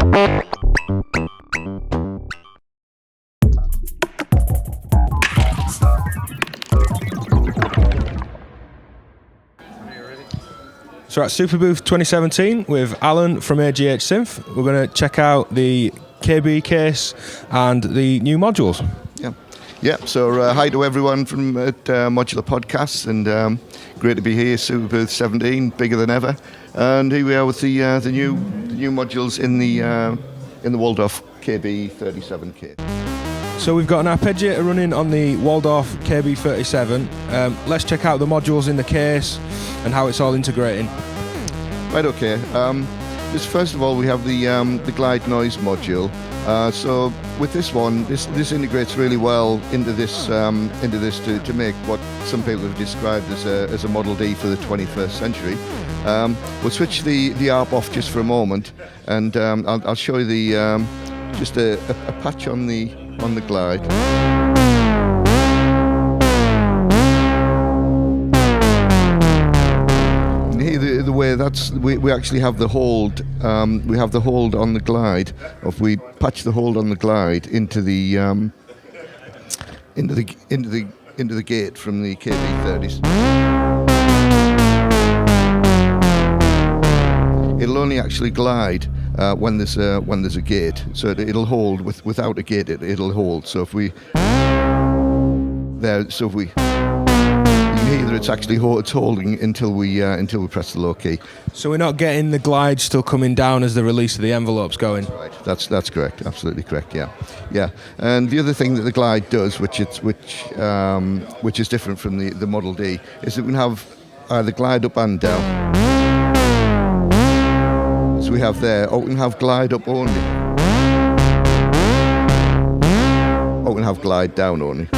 So at Superbooth 2017 with Alan from AJH Synth, we're going to check out the KB case and the new modules. Yeah. So hi to everyone from at Modular Podcasts, and great to be here. Superbooth 17, bigger than ever, and here we are with the new modules in the Waldorf KB37 kit. So we've got an arpeggiator running on the Waldorf KB37. Let's check out the modules in the case and how it's all integrating. Right, okay. Just first of all, we have the glide noise module. So with this one, this integrates really well into this to make what some people have described as a Model D for the 21st century. We'll switch the ARP off just for a moment, and I'll show you just a patch on the glide. And here the way we actually have the hold. We have the hold on the glide. If we patch the hold on the glide into the gate from the KB30s. It'll only actually glide when there's a gate, so it'll hold. Without a gate, it'll hold. So if we you can hear that it's actually holding until we press the low key. So we're not getting the glide still coming down as the release of the envelope's going. Right. That's correct. Absolutely correct. Yeah. And the other thing that the glide does, which is different from the Model D, is that we can have either glide up and down. So we have there, or we can have glide up only, or we can have glide down only,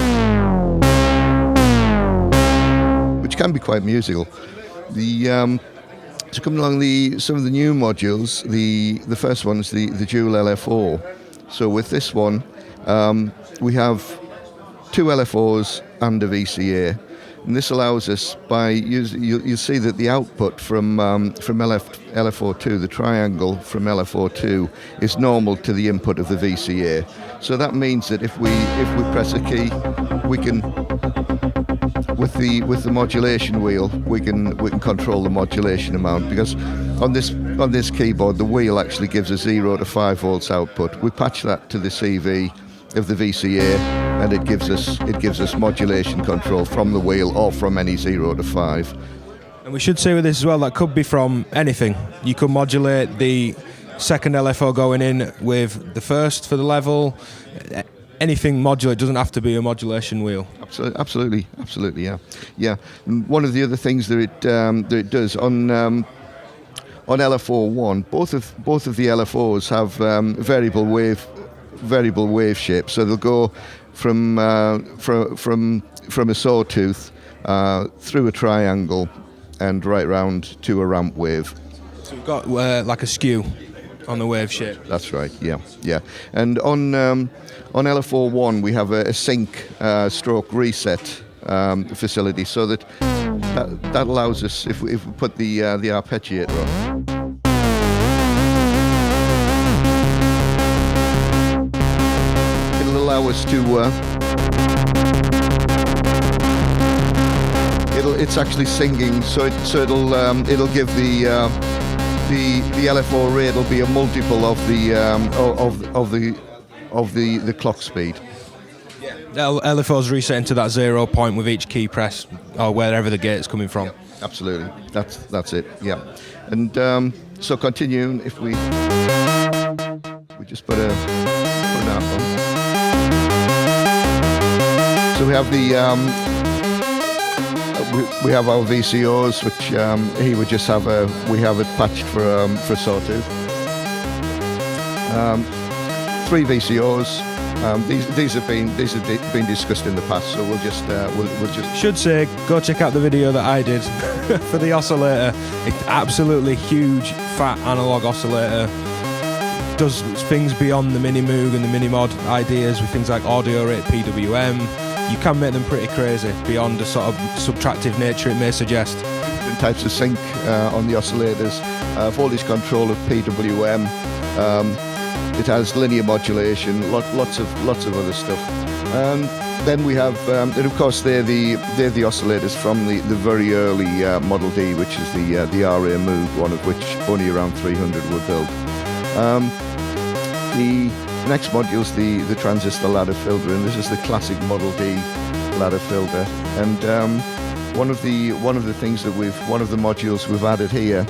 which can be quite musical. So coming along some of the new modules, the first one is the Dual LFO. So with this one, we have two LFOs and a VCA. And this allows us, you'll see that the output from LFO2, the triangle from LFO2, is normal to the input of the VCA. So that means that if we press a key, we can, with the modulation wheel, we can control the modulation amount, because on this keyboard the wheel actually gives a 0 to 5 volts output. We patch that to the CV of the VCA, and it gives us modulation control from the wheel or from any 0 to 5. And we should say with this as well, that could be from anything. You could modulate the second LFO going in with the first for the level. Anything modulate, doesn't have to be a modulation wheel. Absolutely, yeah. And one of the other things that it does on LFO1, both of the LFOs have variable wave shape, so they'll go from a sawtooth through a triangle and right round to a ramp wave. So we've got like a skew on the wave shape. That's right. Yeah. And on LFO1 we have a sync stroke reset facility, so that allows us, if we put the arpeggiator on. Allow us to it's actually singing, so it'll give the LFO rate will be a multiple of the clock speed. Yeah. LFO's resetting to that 0 point with each key press, or wherever the gate's coming from. Yeah, absolutely. That's it. Yeah. And so continuing, if we just put an amp on. So we have we have our VCOs, which he would just have we have it patched for sawtooth. 3 VCOs. These have been discussed in the past, so we'll just should say, go check out the video that I did for the oscillator. It's absolutely huge, fat analog oscillator. Does things beyond the MiniMoog and the MiniMod ideas with things like audio rate, PWM. You can make them pretty crazy beyond the sort of subtractive nature it may suggest. Different types of sync on the oscillators, voltage control of PWM. It has linear modulation, lots of other stuff. Then we have, and of course, they're the oscillators from the very early Model D, which is the RA Moog, one of which only around 300 were built. The next module is the transistor ladder filter, and this is the classic Model D ladder filter. And one of the modules we've added here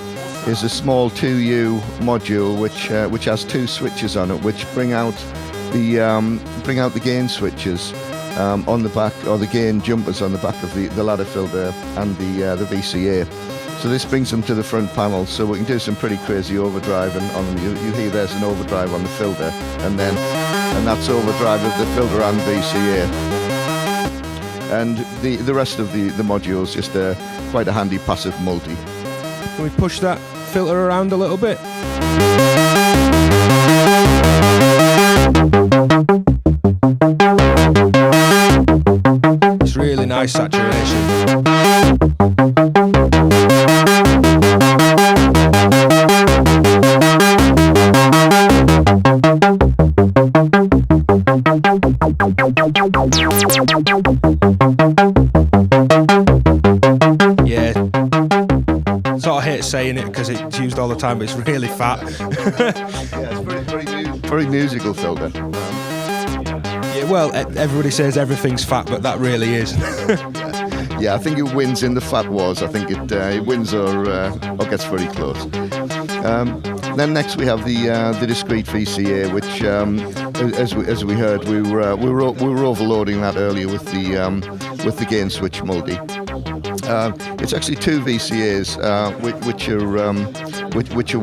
is a small 2U module which has two switches on it, which bring out the gain switches on the back, or the gain jumpers on the back of the ladder filter and the VCA. So this brings them to the front panel, so we can do some pretty crazy overdrive. And you hear there's an overdrive on the filter, and that's overdrive of the filter and VCA. And the rest of the modules just quite a handy passive multi. Can we push that filter around a little bit? It's really nice saturation. Yeah, sort of hate saying it because it's used all the time, but it's really fat. Yeah, it's very musical filter. Yeah, well, everybody says everything's fat, but that really is. Yeah, I think it wins in the fat wars. I think it wins or gets very close. Then next we have the discrete VCA, which, as we heard, we were overloading that earlier with the gain switch multi. It's actually two VCAs which are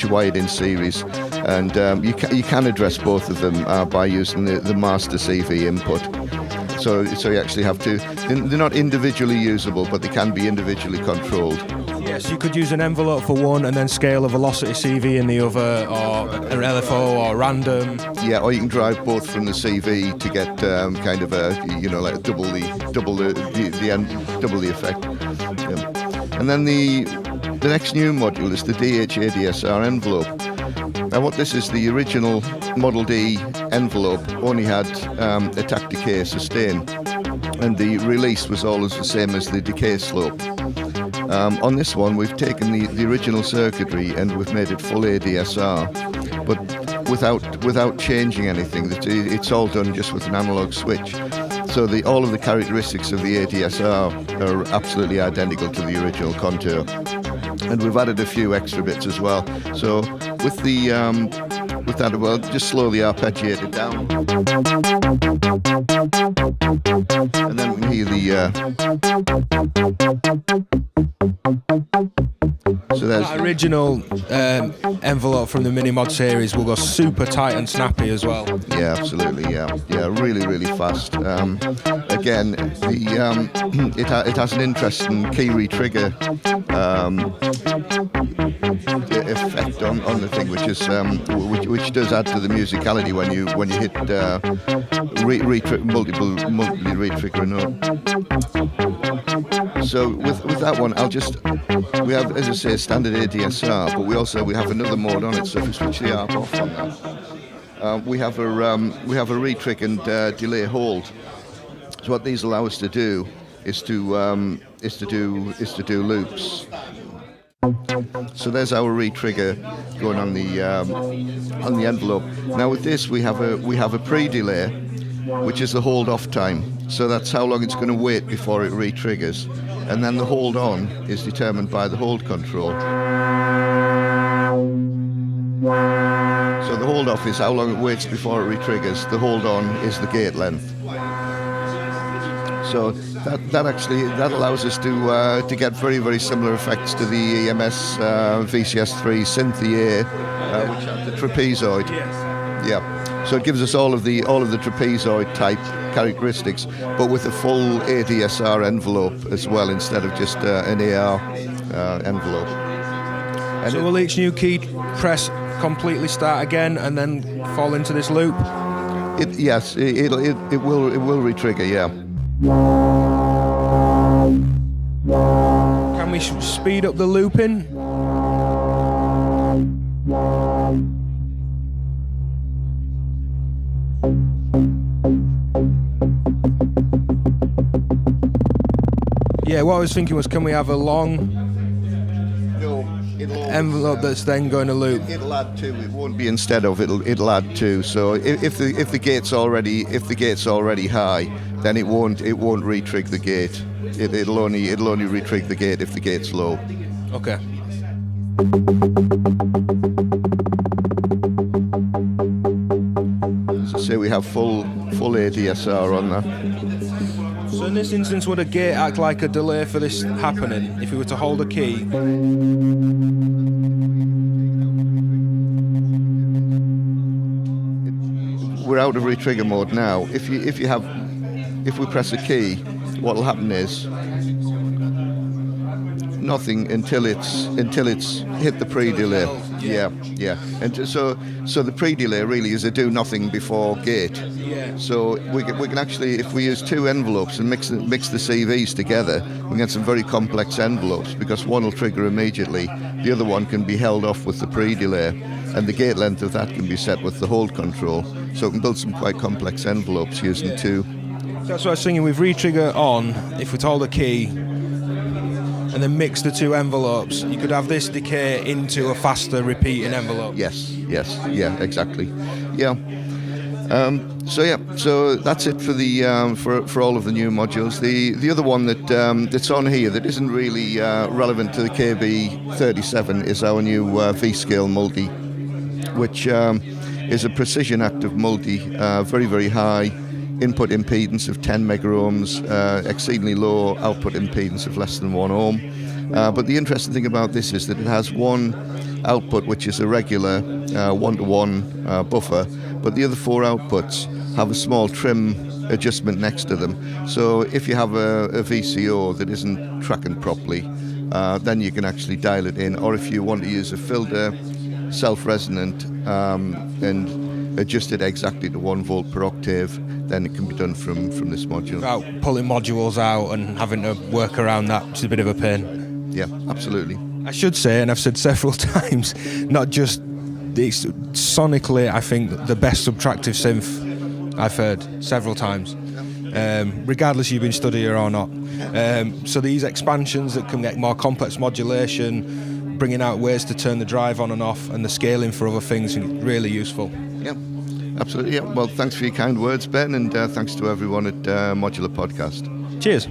wired in series, and you can address both of them by using the master CV input. So you actually have to. They're not individually usable, but they can be individually controlled. Yes, you could use an envelope for one and then scale a velocity CV in the other, or an LFO, or random. Yeah, or you can drive both from the CV to get kind of a, like double the effect. Yeah. And then the next new module is the DH-ADSR envelope. Now what this is, the original Model D envelope only had attack, decay, sustain, and the release was always the same as the decay slope. On this one, we've taken the original circuitry and we've made it full ADSR, but without changing anything. It's all done just with an analog switch. So all of the characteristics of the ADSR are absolutely identical to the original contour. And we've added a few extra bits as well. So with that, well, just slowly arpeggiate it down. And then we can hear so there's that original envelope from the MiniMod series will go super tight and snappy as well. Yeah, absolutely. Yeah, really, really fast. Again, it has an interesting key retrigger effect on the thing, which does add to the musicality when you hit multiple retrigger a note. So with that one, we have, as I say, standard ADSR, but we have another mode on it. So if we switch the ARP off on that, we have a retrig and delay hold. So what these allow us to do is to do loops. So there's our retrigger going on the envelope. Now with this we have a pre-delay, which is the hold off time. So that's how long it's going to wait before it re-triggers. And then the hold on is determined by the hold control. So the hold off is how long it waits before it re-triggers. The hold on is the gate length. So that allows us to get very, very similar effects to the EMS VCS3 Synth EA, which have the trapezoid. Yeah. So it gives us all of the trapezoid type characteristics, but with a full ADSR envelope as well, instead of just an AR envelope. And so will each new key press completely start again and then fall into this loop? Yes, it will re-trigger. Yeah. Can we speed up the looping? Yeah, what I was thinking was, can we have a long No, envelope that's then going to loop? It'll add to. It won't be instead of. It'll add to. So if the gate's already high, then it won't retrig the gate. It'll only retrig the gate if the gate's low. Okay. As I say, we have full ADSR on that. So in this instance, would a gate act like a delay for this happening? If we were to hold a key? We're out of retrigger mode now. If we press a key, what will happen is nothing until it's hit the pre-delay. Yeah. And so the pre-delay really is a do nothing before gate. Yeah. So we can actually, if we use two envelopes and mix the CVs together, we can get some very complex envelopes, because one will trigger immediately, the other one can be held off with the pre-delay, and the gate length of that can be set with the hold control. So we can build some quite complex envelopes using two. That's what I was thinking. With retrigger on, if we hold a key and then mix the two envelopes, you could have this decay into a faster repeating envelope. Yes, yeah, exactly. Yeah. So that's it for the for all of the new modules. The other one that's on here that isn't really relevant to the KB37 is our new V-Scale multi, which is a precision active multi, very, very high input impedance of 10 megaohms, exceedingly low output impedance of less than 1 ohm. But the interesting thing about this is that it has one output which is a regular one-to-one buffer, but the other four outputs have a small trim adjustment next to them. So if you have a VCO that isn't tracking properly, then you can actually dial it in. Or if you want to use a filter, self-resonant, and adjust it exactly to 1 volt per octave, then it can be done from this module. Without pulling modules out and having to work around that, which is a bit of a pain. Yeah, absolutely. I should say, and I've said several times, not just it's sonically, I think, the best subtractive synth I've heard several times, regardless you've been studying or not. So these expansions that can get more complex modulation, bringing out ways to turn the drive on and off, and the scaling for other things, really useful. Yeah, absolutely. Yeah. Well, thanks for your kind words, Ben, and thanks to everyone at Modular Podcast. Cheers.